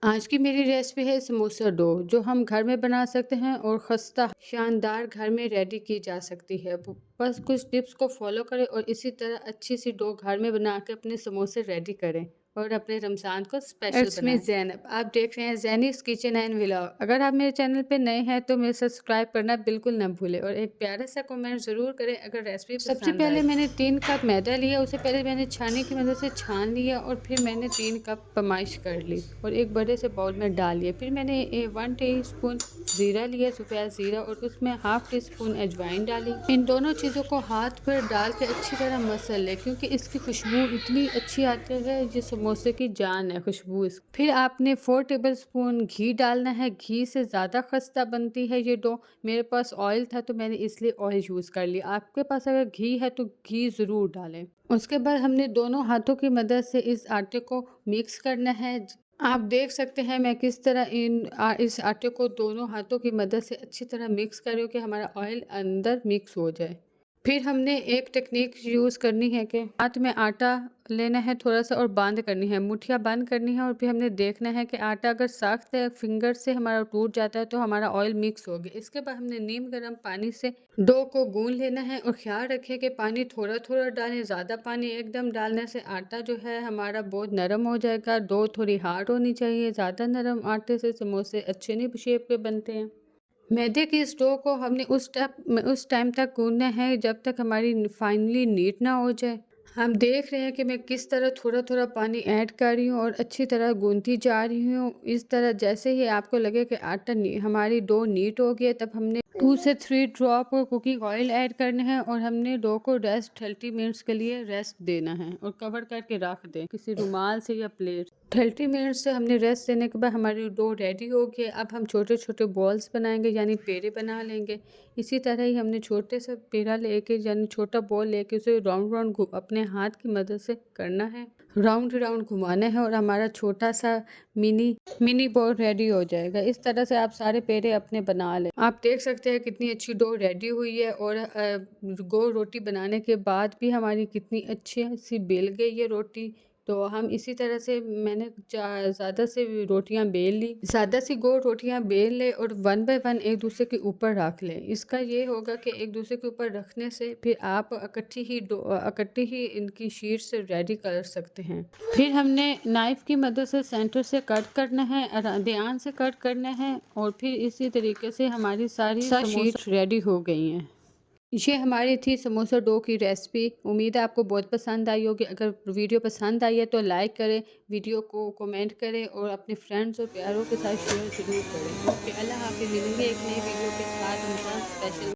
आज की मेरी रेसिपी है समोसा डो जो हम घर में बना सकते हैं और खस्ता शानदार घर में रेडी की जा सकती है। बस कुछ टिप्स को फॉलो करें और इसी तरह अच्छी सी डो घर में बना के अपने समोसे रेडी करें और अपने रमज़ान को स्पेशल बनाएं। ज़ैनब, आप देख रहे हैं ज़ैनीस किचन एंड व्लॉग। अगर आप मेरे चैनल पे नए हैं तो मेरे सब्सक्राइब करना बिल्कुल ना भूलें और एक प्यारा सा कमेंट ज़रूर करें अगर रेसिपी सबसे पसंद पहले आए। मैंने 3 कप मैदा लिया। उसे पहले मैंने छानी की मदद से छान लिया और फिर मैंने 3 कप पमाइश कर ली और एक बड़े से बाउल में डाल लिया। फिर मैंने 1 टीस्पून ज़ीरा लिया, सफ़ेद ज़ीरा, और उसमें हाफ़ टी स्पून अजवाइन डाली। इन दोनों चीज़ों को हाथ पर डाल के अच्छी तरह मसल ले क्योंकि इसकी खुशबू इतनी अच्छी आती है, ये समोसे की जान है खुशबू इस। फिर आपने 4 टेबल स्पून घी डालना है। घी से ज़्यादा खस्ता बनती है ये डो। मेरे पास ऑयल था तो मैंने इसलिए ऑयल यूज़ कर लिया। आपके पास अगर घी है तो घी ज़रूर डालें। उसके बाद हमने दोनों हाथों की मदद से इस आटे को मिक्स करना है। आप देख सकते हैं मैं किस तरह इस आटे को दोनों हाथों की मदद से अच्छी तरह मिक्स कर रही हूँ कि हमारा ऑयल अंदर मिक्स हो जाए। फिर हमने एक टेक्निक यूज़ करनी है कि हाथ में आटा लेना है थोड़ा सा और बांद करनी है, मुठिया बंद करनी है और फिर हमने देखना है कि आटा अगर सख्त है, फिंगर से हमारा टूट जाता है तो हमारा ऑयल मिक्स हो गया। इसके बाद हमने नीम गर्म पानी से डो को गूंद लेना है और ख्याल रखें कि पानी थोड़ा थोड़ा डालें। ज़्यादा पानी एकदम डालने से आटा जो है हमारा बहुत नरम हो जाएगा। डो थोड़ी हार्ड होनी चाहिए, ज़्यादा नरम आटे से समोसे अच्छे नहीं शेप के बनते हैं। मैदे की इस डो को हमने उस टाइम तक गूंदना है जब तक हमारी फाइनली नीट ना हो जाए। हम देख रहे हैं कि मैं किस तरह थोड़ा थोड़ा पानी ऐड कर रही हूँ और अच्छी तरह गूंदती जा रही हूँ। इस तरह जैसे ही आपको लगे कि हमारी डो नीट हो गई है, तब हमने 2 से 3 ड्रॉप कुकिंग ऑयल ऐड करना है और हमने डो को रेस्ट 30 मिनट्स के लिए रेस्ट देना है और कवर करके रख दें किसी रुमाल से या प्लेट। 30 मिनट से हमने रेस्ट देने के बाद हमारी डो रेडी हो गई। अब हम छोटे छोटे बॉल्स बनाएंगे यानी पेड़े बना लेंगे। इसी तरह ही हमने छोटे से पेड़ा लेके यानी छोटा बॉल लेके उसे राउंड राउंड अपने हाथ की मदद से करना है, राउंड राउंड घुमाना है और हमारा छोटा सा मिनी मिनी बॉल रेडी हो जाएगा। इस तरह से आप सारे पेड़े अपने बना लें। आप देख सकते हैं कितनी अच्छी डो रेडी हुई है और गोल रोटी बनाने के बाद भी हमारी कितनी अच्छी सी बेल गई है रोटी। तो हम इसी तरह से मैंने ज़्यादा से रोटियां बेल ली, ज़्यादा सी गोल रोटियां बेल ले और 1 बाय 1 एक दूसरे के ऊपर रख लें। इसका ये होगा कि एक दूसरे के ऊपर रखने से फिर आप इकट्ठी ही इनकी शीट से रेडी कर सकते हैं। फिर हमने नाइफ़ की मदद से सेंटर से कट करना है, ध्यान से कट करना है और फिर इसी तरीके से हमारी सारी शीट रेडी हो गई हैं। ये हमारी थी समोसा डो की रेसिपी। उम्मीद है आपको बहुत पसंद आई होगी। अगर वीडियो पसंद आई है तो लाइक करें, वीडियो को कमेंट करें और अपने फ्रेंड्स और प्यारों के साथ शेयर ज़रूर करें। ओके, अल्लाह हाफ़िज़। मिलेंगे एक नई वीडियो के साथ रमज़ान स्पेशल।